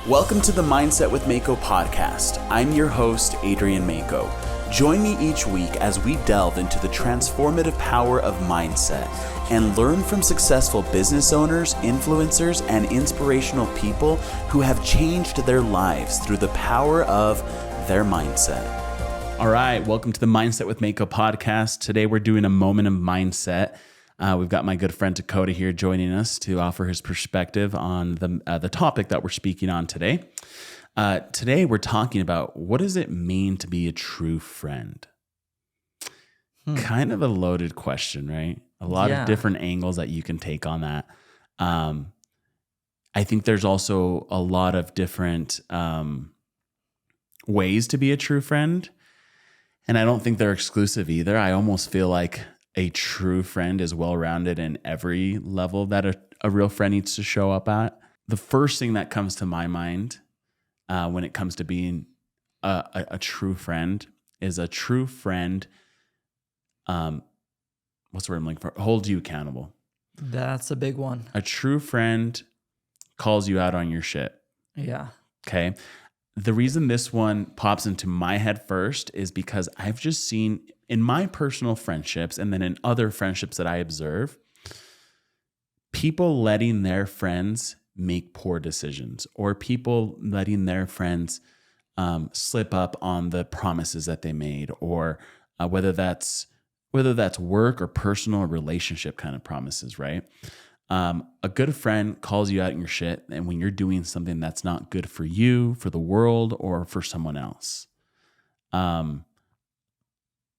Welcome to the Mindset with Mako podcast. I'm your host, Adrian Mako. Join me each week as we delve into the transformative power of mindset and learn from successful business owners, influencers, and inspirational people who have changed their lives through the power of their mindset. All right, welcome to the Mindset with Mako podcast. Today we're doing a moment of mindset. We've got my good friend Dakota here joining us to offer his perspective on the topic that we're speaking on today. Today we're talking about what does it mean to be a true friend? Kind of a loaded question, right? A lot of different angles that you can take on that. I think there's also a lot of different ways to be a true friend. And I don't think they're exclusive either. I almost feel like a true friend is well-rounded in every level that a real friend needs to show up at. The first thing that comes to my mind when it comes to being a true friend is a true friend, what's the word I'm looking for? Holds you accountable. That's a big one. A true friend calls you out on your shit. Yeah. Okay. The reason this one pops into my head first is because I've just seen in my personal friendships and then in other friendships that I observe, people letting their friends make poor decisions or people letting their friends slip up on the promises that they made, or whether that's work or personal or relationship kind of promises, right? A good friend calls you out in your shit and when you're doing something that's not good for you, for the world, or for someone else.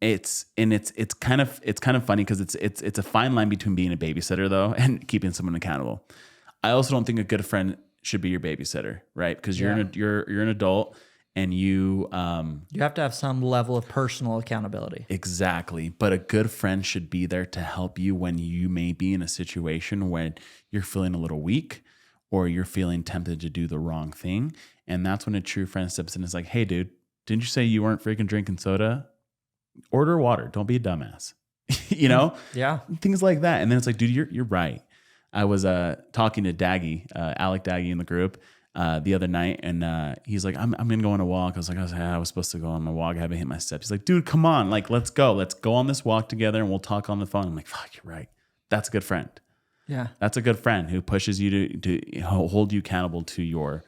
It's kind of funny because it's a fine line between being a babysitter though and keeping someone accountable. I also don't think a good friend should be your babysitter, right? Because you're an adult and you have to have some level of personal accountability. Exactly. But a good friend should be there to help you when you may be in a situation when you're feeling a little weak or you're feeling tempted to do the wrong thing. And that's when a true friend steps in and is like, hey, dude, didn't you say you weren't freaking drinking soda? Order water. Don't be a dumbass. You know? Yeah. Things like that. And then it's like, dude, you're right. I was talking to Daggy, Alec Daggy in the group, the other night, and he's like, I'm gonna go on a walk. I was like, I was supposed to go on my walk. I haven't hit my steps. He's like, dude, come on, like, let's go on this walk together, and we'll talk on the phone. I'm like, fuck, you're right. That's a good friend. Yeah, that's a good friend who pushes you to hold you accountable to your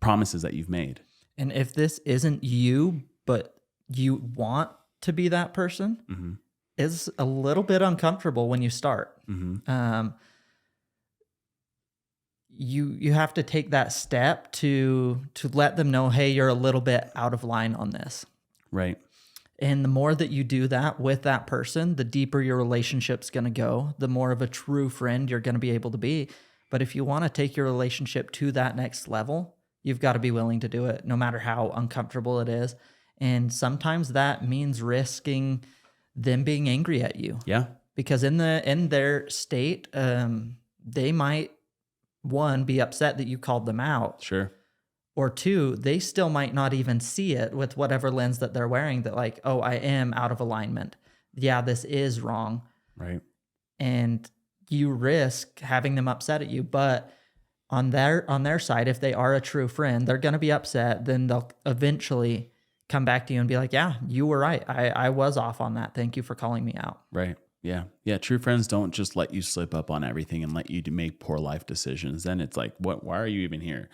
promises that you've made. And if this isn't you, but you want to be that person, mm-hmm. it's a little bit uncomfortable when you start. Mm-hmm. You have to take that step to let them know, hey, you're a little bit out of line on this. Right. And the more that you do that with that person, the deeper your relationship's going to go, the more of a true friend you're going to be able to be. But if you want to take your relationship to that next level, you've got to be willing to do it, no matter how uncomfortable it is. And sometimes that means risking them being angry at you. Yeah. Because in their state, they might, one, be upset that you called them out. Sure. Or two, they still might not even see it with whatever lens that they're wearing, that like, oh, I am out of alignment. Yeah, this is wrong. Right. And you risk having them upset at you. But on their side, if they are a true friend, they're going to be upset. Then they'll eventually come back to you and be like, yeah, you were right. I was off on that. Thank you for calling me out. Right. Yeah. Yeah. True friends don't just let you slip up on everything and let you make poor life decisions. Then it's like, why are you even here?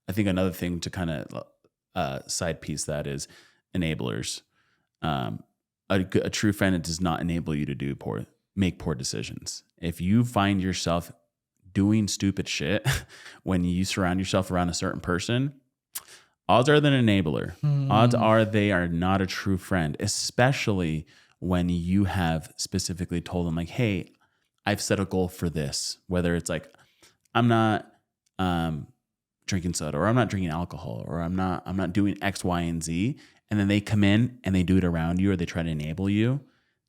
I think another thing to kind of side piece that is enablers. A true friend does not enable you to make poor decisions. If you find yourself doing stupid shit when you surround yourself around a certain person, odds are they're an enabler. Odds are they are not a true friend, especially when you have specifically told them like, hey, I've set a goal for this, whether it's like, I'm not drinking soda, or I'm not drinking alcohol, or I'm not doing X, Y, and Z. And then they come in and they do it around you, or they try to enable you.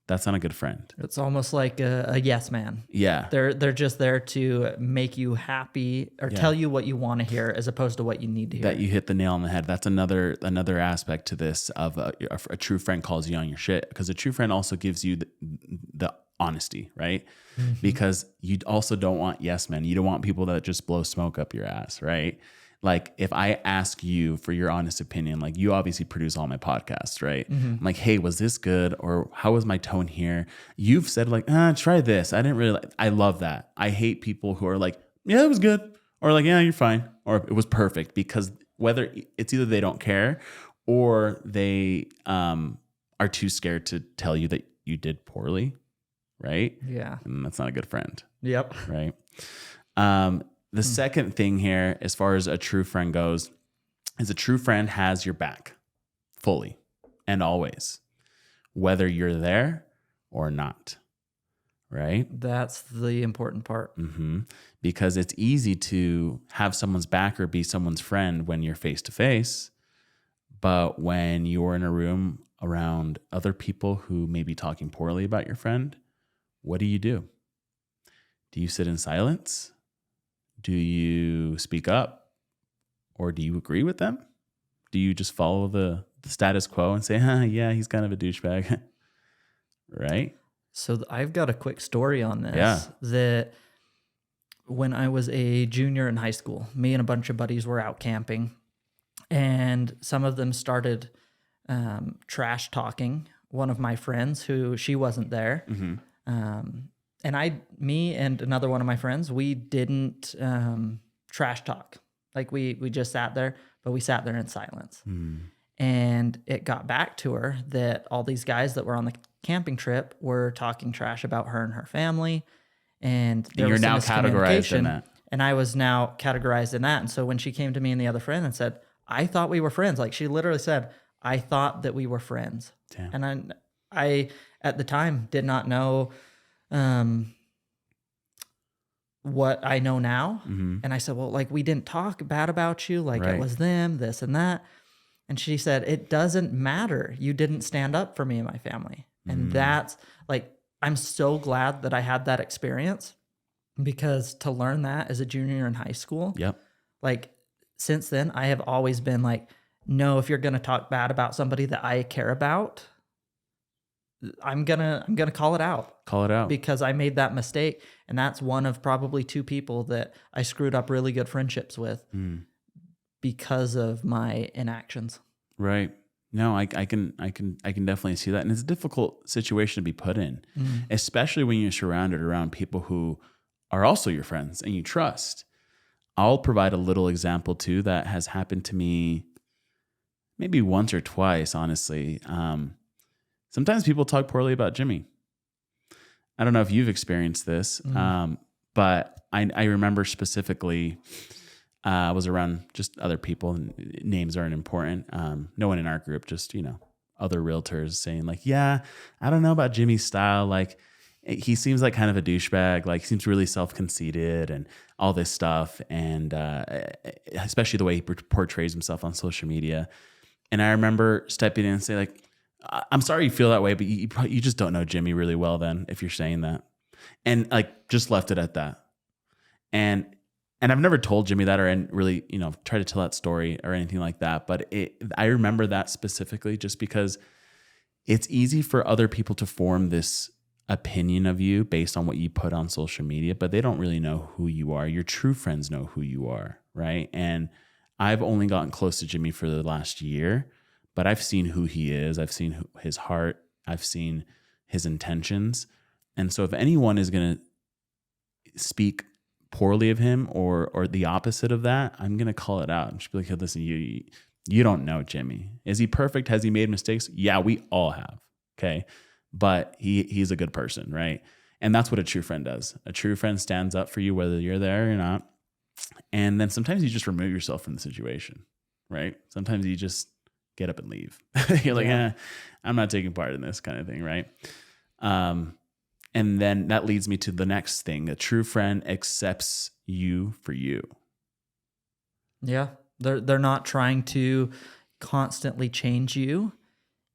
That's not a good friend. It's almost like a yes man. Yeah. They're just there to make you happy or tell you what you want to hear as opposed to what you need to hear. That you hit the nail on the head. That's another aspect to this of a true friend calls you on your shit, because a true friend also gives you the honesty, right? Because you also don't want yes men. You don't want people that just blow smoke up your ass, right? Like if I ask you for your honest opinion, like you obviously produce all my podcasts, right? I'm like, hey, was this good? Or how was my tone here? You've said like, try this. I didn't really like, I love that. I hate people who are like, yeah, it was good. Or like, yeah, you're fine. Or it was perfect, because whether it's either they don't care or they are too scared to tell you that you did poorly, right? Yeah. And that's not a good friend, Yep. right? The second thing here, as far as a true friend goes, is a true friend has your back fully and always, whether you're there or not, right? That's the important part. Because it's easy to have someone's back or be someone's friend when you're face to face. But when you're in a room around other people who may be talking poorly about your friend, what do? Do you sit in silence? Do you speak up? Or do you agree with them? Do you just follow the status quo and say, yeah, he's kind of a douchebag, right? So I've got a quick story on this. Yeah. That when I was a junior in high school, me and a bunch of buddies were out camping, and some of them started trash talking one of my friends who she wasn't there. And me and another one of my friends, we didn't trash talk. Like we just sat there, but we sat there in silence. And it got back to her that all these guys that were on the camping trip were talking trash about her and her family. And there you're was now some categorized in miscommunication, that. and I was now categorized in that. And so when she came to me and the other friend and said, I thought we were friends. Like she literally said, I thought that we were friends. Damn. And I at the time did not know what I know now. And I said, well, like we didn't talk bad about you. Like Right. it was them, this and that. And she said, it doesn't matter. You didn't stand up for me and my family. And that's like, I'm so glad that I had that experience, because to learn that as a junior in high school, Yep. like since then, I have always been like, no, if you're going to talk bad about somebody that I care about, I'm gonna call it out. Call it out. Because I made that mistake. And that's one of probably two people that I screwed up really good friendships with because of my inactions. Right. No, I can definitely see that. And it's a difficult situation to be put in, especially when you're surrounded around people who are also your friends and you trust. I'll provide a little example too that has happened to me maybe once or twice, honestly. Sometimes people talk poorly about Jimmy. I don't know if you've experienced this, but I remember specifically I was around just other people, and names aren't important. No one in our group, just, other realtors saying like, yeah, I don't know about Jimmy's style. Like he seems like kind of a douchebag. Like he seems really self-conceited and all this stuff. And especially the way he portrays himself on social media. And I remember stepping in and say like, I'm sorry you feel that way, but you just don't know Jimmy really well then if you're saying that. And like just left it at that. And I've never told Jimmy that or really, try to tell that story or anything like that. But I remember that specifically just because it's easy for other people to form this opinion of you based on what you put on social media, but they don't really know who you are. Your true friends know who you are, right? And I've only gotten close to Jimmy for the last year, but I've seen who he is. I've seen his heart. I've seen his intentions. And so if anyone is going to speak poorly of him or the opposite of that, I'm going to call it out and just be like, hey, listen, you don't know Jimmy. Is he perfect? Has he made mistakes? Yeah, we all have. Okay. But he's a good person, right? And that's what a true friend does. A true friend stands up for you, whether you're there or not. And then sometimes you just remove yourself from the situation, right? Sometimes you just get up and leave. You're like, I'm not taking part in this kind of thing, right? And then that leads me to the next thing. A true friend accepts you for you. Yeah. They're not trying to constantly change you,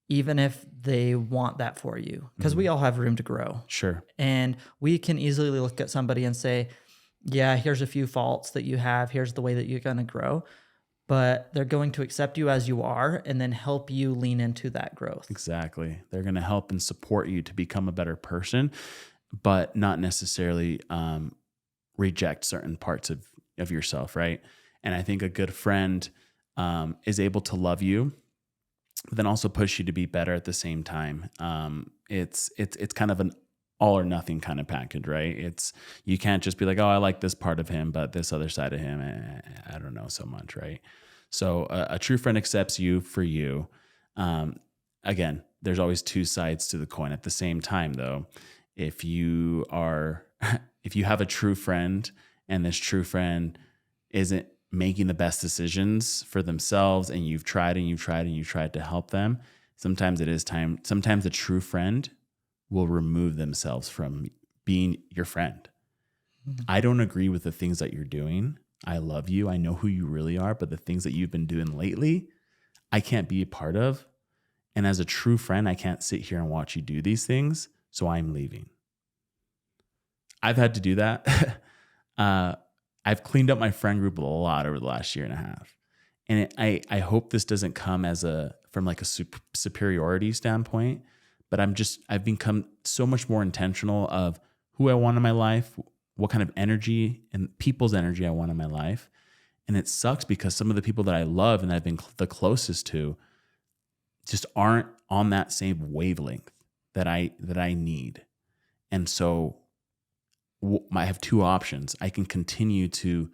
even if they want that for you. Because we all have room to grow. Sure. And we can easily look at somebody and say, yeah, here's a few faults that you have. Here's the way that you're going to grow. But they're going to accept you as you are and then help you lean into that growth. Exactly. They're going to help and support you to become a better person. but not necessarily reject certain parts of yourself, right? And I think a good friend is able to love you, but then also push you to be better at the same time. It's kind of an all or nothing kind of package, right? You can't just be like, oh, I like this part of him, but this other side of him, I don't know so much, right? So a true friend accepts you for you. Again, there's always two sides to the coin. At the same time, though, if you have a true friend and this true friend isn't making the best decisions for themselves, and you've tried to help them, sometimes it is time. Sometimes a true friend will remove themselves from being your friend. Mm-hmm. I don't agree with the things that you're doing. I love you. I know who you really are, but the things that you've been doing lately, I can't be a part of. And as a true friend, I can't sit here and watch you do these things. So I'm leaving. I've had to do that. I've cleaned up my friend group a lot over the last year and a half. And I hope this doesn't come from like a superiority standpoint, but I've become so much more intentional of who I want in my life, what kind of energy and people's energy I want in my life. And it sucks because some of the people that I love and that I've been the closest to just aren't on that same wavelength that I need. And so I have two options. I can continue to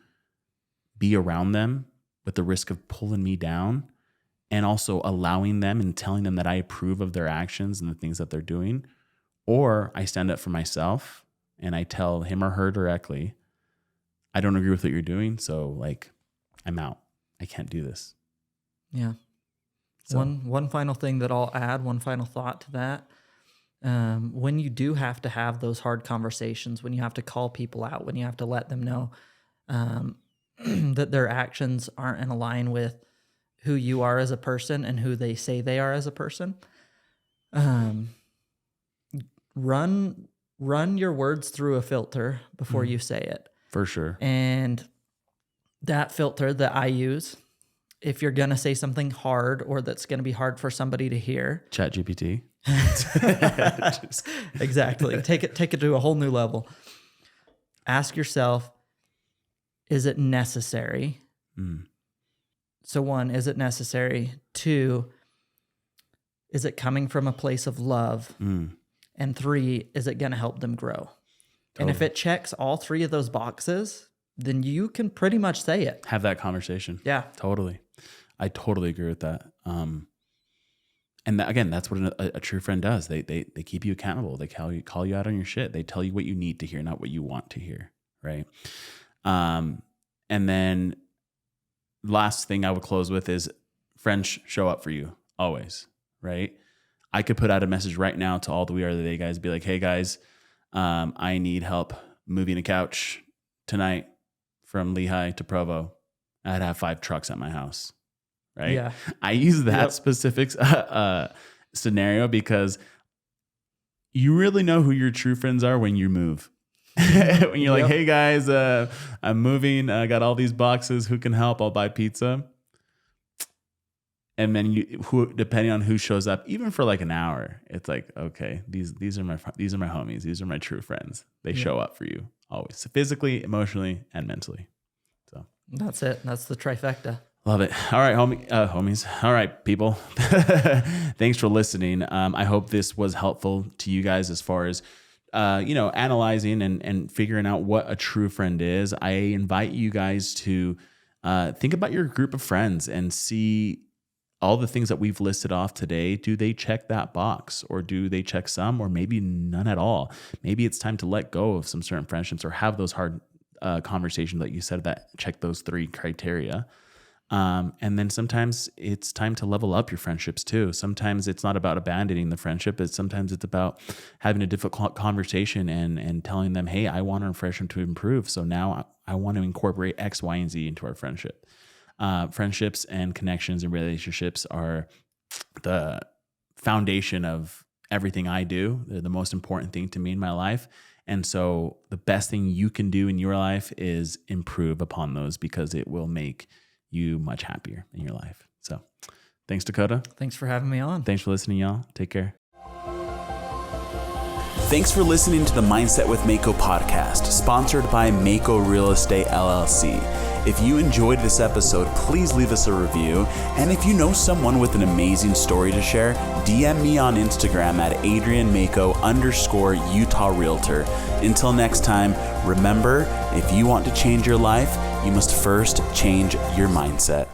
be around them with the risk of pulling me down, and also allowing them and telling them that I approve of their actions and the things that they're doing. Or I stand up for myself and I tell him or her directly, I don't agree with what you're doing. So like, I'm out. I can't do this. Yeah. So. One final thing that I'll add, one final thought to that. When you do have to have those hard conversations, when you have to call people out, when you have to let them know that their actions aren't in line with who you are as a person and who they say they are as a person, run your words through a filter before you say it. For sure. And that filter that I use, if you're going to say something hard or that's going to be hard for somebody to hear, ChatGPT. Exactly. Take it to a whole new level. Ask yourself, is it necessary? So 1, is it necessary? 2, is it coming from a place of love? And 3, is it going to help them grow? Totally. And if it checks all 3 of those boxes, then you can pretty much say it. Have that conversation. Yeah. Totally. I totally agree with that. And again, that's what a true friend does. They keep you accountable. They call you out on your shit. They tell you what you need to hear, not what you want to hear, right? And then last thing I would close with is friends show up for you always, right? I could put out a message right now to all the We Are the They guys, be like, hey guys, I need help moving a couch tonight from Lehigh to Provo. I'd have 5 trucks at my house. Right. Yeah. I use that specific scenario because you really know who your true friends are when you move. When you're like, hey guys, I'm moving. I got all these boxes. Who can help? I'll buy pizza. And then depending on who shows up, even for like an hour, it's like, okay, these are my homies. These are my true friends. They show up for you always, physically, emotionally, and mentally. So that's it. That's the trifecta. Love it. All right, homies. All right, people. Thanks for listening. I hope this was helpful to you guys as far as, analyzing and figuring out what a true friend is. I invite you guys to think about your group of friends and see all the things that we've listed off today. Do they check that box, or do they check some, or maybe none at all? Maybe it's time to let go of some certain friendships or have those hard conversations that you said that check those 3 criteria. And then sometimes it's time to level up your friendships too. Sometimes it's not about abandoning the friendship, but sometimes it's about having a difficult conversation and telling them, hey, I want our friendship to improve. So now I want to incorporate X, Y, and Z into our friendship. Friendships and connections and relationships are the foundation of everything I do. They're the most important thing to me in my life. And so the best thing you can do in your life is improve upon those, because it will make you much happier in your life. So thanks, Dakota. Thanks for having me on. Thanks for listening, y'all. Take care. Thanks for listening to the Mindset with Mako podcast, sponsored by Mako Real Estate LLC. If you enjoyed this episode, please leave us a review. And if you know someone with an amazing story to share, DM me on Instagram at AdrianMako_Utah Realtor. Until next time, remember, if you want to change your life, you must first change your mindset.